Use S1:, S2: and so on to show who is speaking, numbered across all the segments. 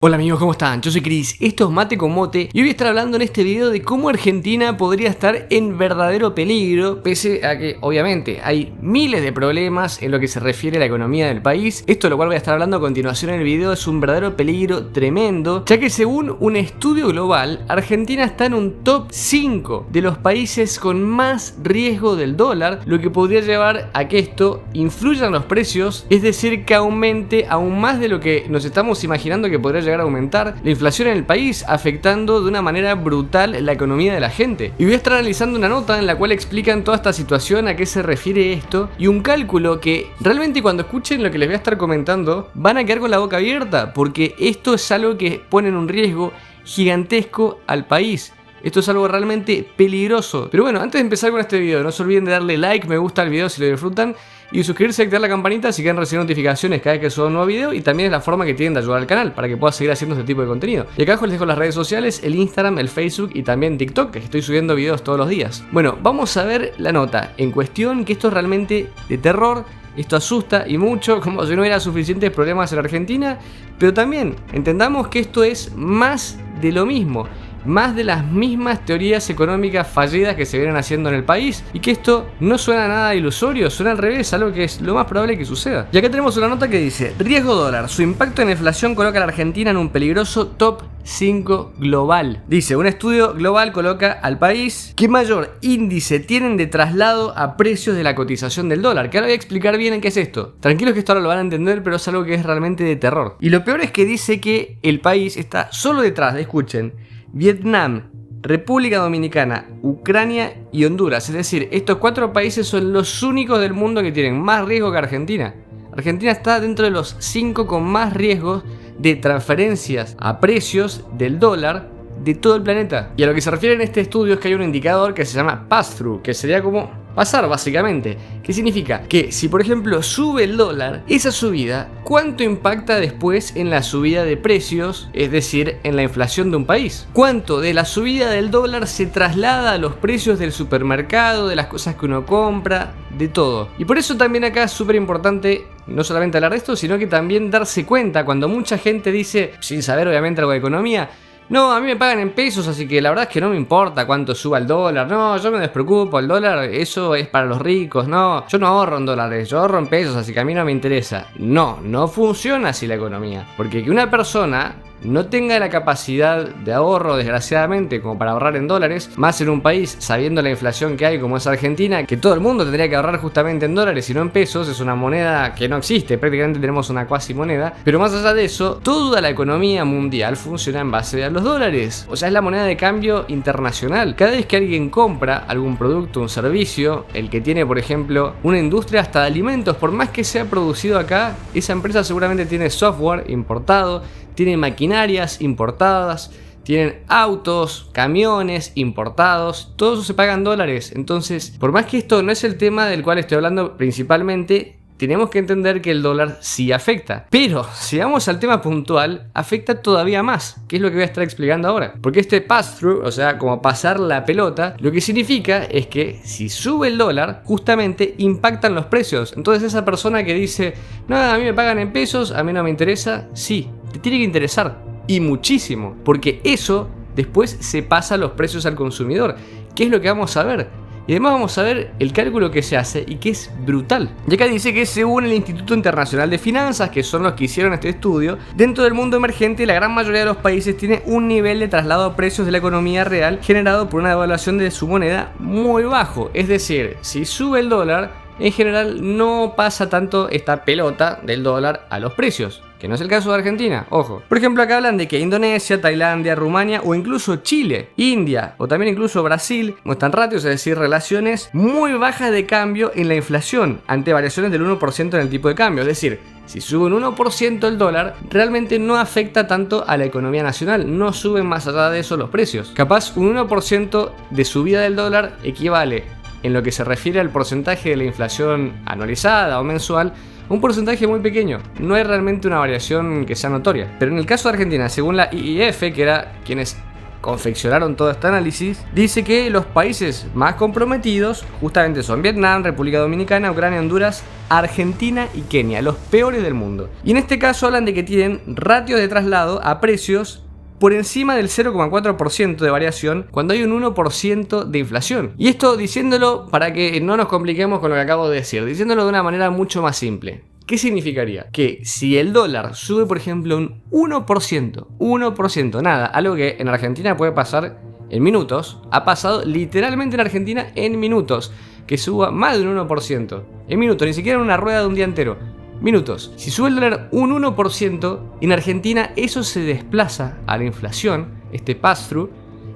S1: Hola amigos, ¿cómo están? Yo soy Chris, esto es Mate con Mote y hoy voy a estar hablando en este video de cómo Argentina podría estar en verdadero peligro, pese a que obviamente hay miles de problemas en lo que se refiere a la economía del país. Esto de lo cual voy a estar hablando a continuación en el video es un verdadero peligro tremendo, ya que según un estudio global, Argentina está en un top 5 de los países con más riesgo del dólar, lo que podría llevar a que esto influya en los precios, es decir, que aumente aún más de lo que nos estamos imaginando que podría llegar a aumentar la inflación en el país, afectando de una manera brutal la economía de la gente. Y voy a estar analizando una nota en la cual explican toda esta situación, a qué se refiere esto, y un cálculo que realmente cuando escuchen lo que les voy a estar comentando van a quedar con la boca abierta, porque esto es algo que pone en un riesgo gigantesco al país. Esto es algo realmente peligroso. Pero bueno, antes de empezar con este video, no se olviden de darle like, me gusta al video si lo disfrutan, y suscribirse y activar la campanita si quieren recibir notificaciones cada vez que suba un nuevo video. Y también es la forma que tienen de ayudar al canal para que pueda seguir haciendo este tipo de contenido. Y acá abajo les dejo las redes sociales, el Instagram, el Facebook y también TikTok, que estoy subiendo videos todos los días. Bueno, vamos a ver la nota en cuestión, que esto es realmente de terror. Esto asusta y mucho, como si no hubiera suficientes problemas en Argentina. Pero también entendamos que esto es más de lo mismo, más de las mismas teorías económicas fallidas que se vienen haciendo en el país, y que esto no suena nada ilusorio, suena al revés, algo que es lo más probable que suceda. Y acá tenemos una nota que dice: riesgo dólar, su impacto en la inflación coloca a la Argentina en un peligroso top 5 global. Dice, un estudio global coloca al país que mayor índice tienen de traslado a precios de la cotización del dólar. Que ahora voy a explicar bien en qué es esto. Tranquilos que esto ahora lo van a entender, pero es algo que es realmente de terror. Y lo peor es que dice que el país está solo detrás de, escuchen, Vietnam, República Dominicana, Ucrania y Honduras. Es decir, estos 4 países son los únicos del mundo que tienen más riesgo que Argentina. Argentina está dentro de los 5 con más riesgos de transferencias a precios del dólar de todo el planeta. Y a lo que se refiere en este estudio es que hay un indicador que se llama pass-through, que sería como pasar básicamente. ¿Qué significa? Que si por ejemplo sube el dólar, esa subida, ¿cuánto impacta después en la subida de precios? Es decir, en la inflación de un país. ¿Cuánto de la subida del dólar se traslada a los precios del supermercado, de las cosas que uno compra, de todo? Y por eso también acá es súper importante no solamente hablar de esto, sino que también darse cuenta cuando mucha gente dice, sin saber obviamente algo de economía: no, a mí me pagan en pesos, así que la verdad es que no me importa cuánto suba el dólar. No, yo me despreocupo, el dólar, eso es para los ricos. No, yo no ahorro en dólares, yo ahorro en pesos, así que a mí no me interesa. No, no funciona así la economía. Porque que una persona no tenga la capacidad de ahorro, desgraciadamente, como para ahorrar en dólares, más en un país sabiendo la inflación que hay como es Argentina, que todo el mundo tendría que ahorrar justamente en dólares y no en pesos, es una moneda que no existe, prácticamente tenemos una cuasi moneda. Pero más allá de eso, toda la economía mundial funciona en base a los dólares, o sea, es la moneda de cambio internacional. Cada vez que alguien compra algún producto, un servicio, el que tiene por ejemplo una industria hasta de alimentos, por más que sea producido acá, esa empresa seguramente tiene software importado, tiene maquinarias importadas, tienen autos, camiones importados, todo eso se paga en dólares. Entonces, por más que esto no es el tema del cual estoy hablando principalmente, tenemos que entender que el dólar sí afecta. Pero si vamos al tema puntual, afecta todavía más, que es lo que voy a estar explicando ahora. Porque este pass-through, o sea, como pasar la pelota, lo que significa es que si sube el dólar, justamente impactan los precios. Entonces esa persona que dice, no, a mí me pagan en pesos, a mí no me interesa, sí, te tiene que interesar. Y muchísimo, porque eso después se pasa a los precios al consumidor. ¿Qué es lo que vamos a ver? Y además vamos a ver el cálculo que se hace y que es brutal. Y acá dice que según el Instituto Internacional de Finanzas, que son los que hicieron este estudio, dentro del mundo emergente la gran mayoría de los países tiene un nivel de traslado a precios de la economía real generado por una devaluación de su moneda muy bajo. Es decir, si sube el dólar, en general no pasa tanto esta pelota del dólar a los precios, que no es el caso de Argentina, ojo. Por ejemplo, acá hablan de que Indonesia, Tailandia, Rumania o incluso Chile, India o también incluso Brasil muestran ratios, es decir, relaciones muy bajas de cambio en la inflación ante variaciones del 1% en el tipo de cambio. Es decir, si sube un 1% el dólar, realmente no afecta tanto a la economía nacional, no suben más allá de eso los precios. Capaz un 1% de subida del dólar equivale, en lo que se refiere al porcentaje de la inflación anualizada o mensual, un porcentaje muy pequeño, no hay realmente una variación que sea notoria. Pero en el caso de Argentina, según la IIF, que era quienes confeccionaron todo este análisis, dice que los países más comprometidos justamente son Vietnam, República Dominicana, Ucrania, Honduras, Argentina y Kenia, los peores del mundo. Y en este caso hablan de que tienen ratios de traslado a precios por encima del 0,4% de variación cuando hay un 1% de inflación. Y esto diciéndolo para que no nos compliquemos con lo que acabo de decir, diciéndolo de una manera mucho más simple. ¿Qué significaría? Que si el dólar sube, por ejemplo, un 1%, nada, algo que en Argentina puede pasar en minutos, ha pasado literalmente en Argentina en minutos, que suba más de un 1%, en minutos, ni siquiera en una rueda de un día entero. Minutos. Si sube el dólar un 1%, en Argentina eso se desplaza a la inflación, este pass-through,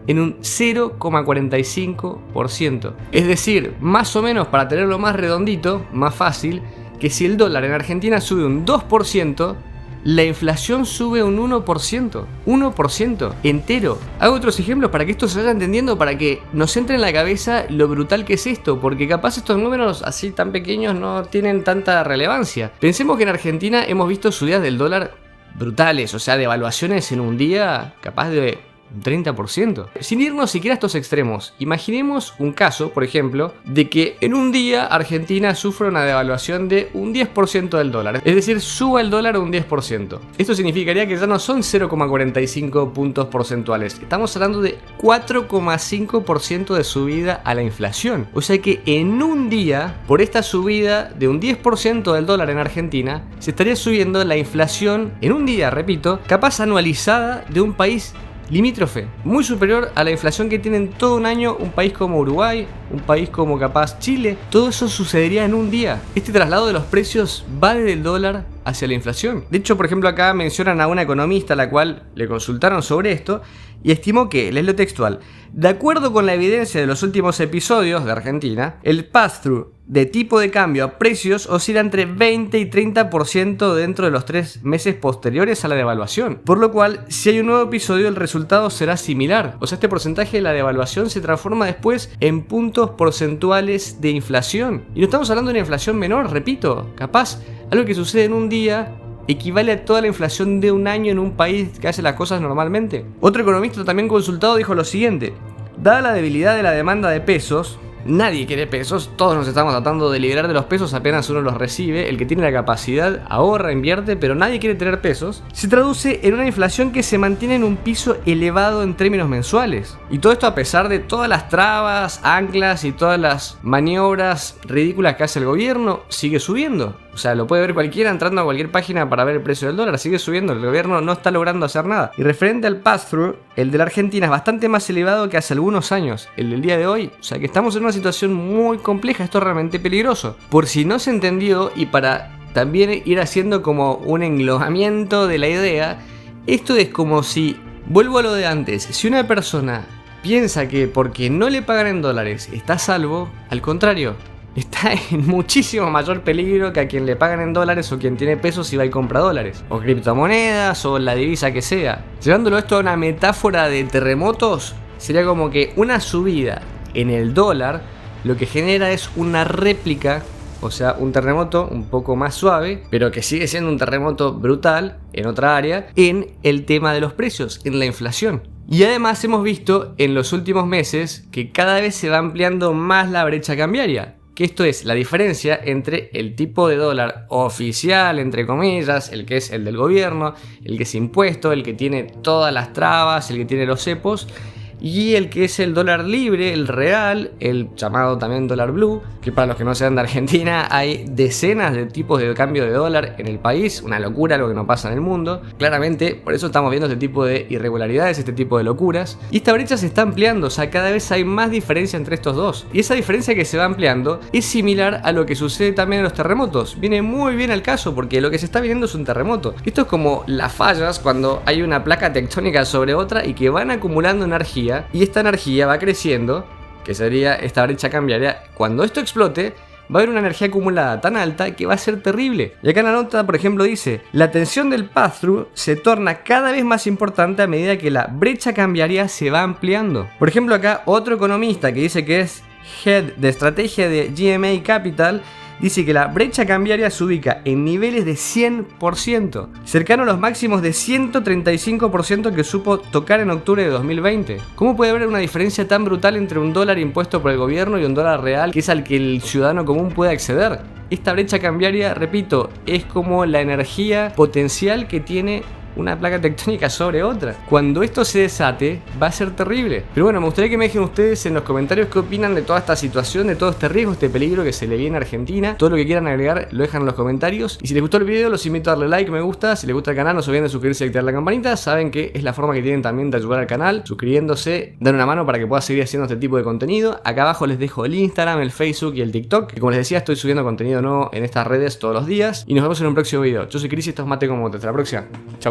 S1: en un 0,45%. Es decir, más o menos, para tenerlo más redondito, más fácil, que si el dólar en Argentina sube un 2%, la inflación sube un 1%. 1% entero. Hago otros ejemplos para que esto se vaya entendiendo, para que nos entre en la cabeza lo brutal que es esto, porque capaz estos números así tan pequeños no tienen tanta relevancia. Pensemos que en Argentina hemos visto subidas del dólar brutales, o sea, devaluaciones en un día capaz de un 30%. Sin irnos siquiera a estos extremos, imaginemos un caso, por ejemplo, de que en un día Argentina sufra una devaluación de un 10% del dólar. Es decir, suba el dólar un 10%. Esto significaría que ya no son 0,45 puntos porcentuales. Estamos hablando de 4,5% de subida a la inflación. O sea que en un día, por esta subida de un 10% del dólar en Argentina, se estaría subiendo la inflación en un día, repito, capaz anualizada de un país limítrofe, muy superior a la inflación que tiene en todo un año un país como Uruguay, un país como capaz Chile. Todo eso sucedería en un día. Este traslado de los precios va desde el dólar hacia la inflación. De hecho, por ejemplo, acá mencionan a una economista a la cual le consultaron sobre esto y estimó que, les leo textual, de acuerdo con la evidencia de los últimos episodios de Argentina, el pass-through de tipo de cambio a precios oscila entre 20 y 30% dentro de los 3 meses posteriores a la devaluación. Por lo cual, si hay un nuevo episodio, el resultado será similar. O sea, este porcentaje de la devaluación se transforma después en puntos porcentuales de inflación. Y no estamos hablando de una inflación menor, repito, capaz algo que sucede en un día equivale a toda la inflación de un año en un país que hace las cosas normalmente. Otro economista también consultado dijo lo siguiente: dada la debilidad de la demanda de pesos, nadie quiere pesos, todos nos estamos tratando de liberar de los pesos apenas uno los recibe, el que tiene la capacidad ahorra, invierte, pero nadie quiere tener pesos, se traduce en una inflación que se mantiene en un piso elevado en términos mensuales. Y todo esto a pesar de todas las trabas, anclas y todas las maniobras ridículas que hace el gobierno, sigue subiendo. O sea, lo puede ver cualquiera entrando a cualquier página para ver el precio del dólar, sigue subiendo, el gobierno no está logrando hacer nada. Y referente al pass-through, el de la Argentina es bastante más elevado que hace algunos años, el del día de hoy. O sea que estamos en una situación muy compleja, esto es realmente peligroso. Por si no se entendió y para también ir haciendo como un englobamiento de la idea, esto es como si, vuelvo a lo de antes, si una persona piensa que porque no le pagan en dólares está a salvo, al contrario, está en muchísimo mayor peligro que a quien le pagan en dólares o quien tiene pesos y va y compra dólares, o criptomonedas, o la divisa que sea. Llevándolo esto a una metáfora de terremotos, sería como que una subida en el dólar lo que genera es una réplica, o sea, un terremoto un poco más suave, pero que sigue siendo un terremoto brutal en otra área, en el tema de los precios, en la inflación. Y además hemos visto en los últimos meses que cada vez se va ampliando más la brecha cambiaria. Que esto es la diferencia entre el tipo de dólar oficial, entre comillas, el que es el del gobierno, el que es impuesto, el que tiene todas las trabas, el que tiene los cepos, y el que es el dólar libre, el real, el llamado también dólar blue, que para los que no sean de Argentina hay decenas de tipos de cambio de dólar en el país, una locura lo que no pasa en el mundo. Claramente, por eso estamos viendo este tipo de irregularidades, este tipo de locuras. Y esta brecha se está ampliando, o sea, cada vez hay más diferencia entre estos dos. Y esa diferencia que se va ampliando es similar a lo que sucede también en los terremotos. Viene muy bien al caso, porque lo que se está viendo es un terremoto. Esto es como las fallas cuando hay una placa tectónica sobre otra y que van acumulando energía. Y esta energía va creciendo, que sería esta brecha cambiaria. Cuando esto explote, va a haber una energía acumulada tan alta que va a ser terrible. Y acá en la nota, por ejemplo, dice: la tensión del pass-through se torna cada vez más importante a medida que la brecha cambiaria se va ampliando. Por ejemplo, acá otro economista que dice que es Head de Estrategia de GMA Capital dice que la brecha cambiaria se ubica en niveles de 100%, cercano a los máximos de 135% que supo tocar en octubre de 2020. ¿Cómo puede haber una diferencia tan brutal entre un dólar impuesto por el gobierno y un dólar real, que es al que el ciudadano común puede acceder? Esta brecha cambiaria, repito, es como la energía potencial que tiene una placa tectónica sobre otra. Cuando esto se desate, va a ser terrible. Pero bueno, me gustaría que me dejen ustedes en los comentarios qué opinan de toda esta situación, de todo este riesgo, este peligro que se le viene a Argentina. Todo lo que quieran agregar lo dejan en los comentarios. Y si les gustó el video, los invito a darle like, me gusta. Si les gusta el canal, no se olviden de suscribirse y activar la campanita. Saben que es la forma que tienen también de ayudar al canal, suscribiéndose, dan una mano para que pueda seguir haciendo este tipo de contenido. Acá abajo les dejo el Instagram, el Facebook y el TikTok, que como les decía, estoy subiendo contenido nuevo en estas redes todos los días. Y nos vemos en un próximo video. Yo soy Chris y esto es Mate con Mote. Hasta la próxima. Chau.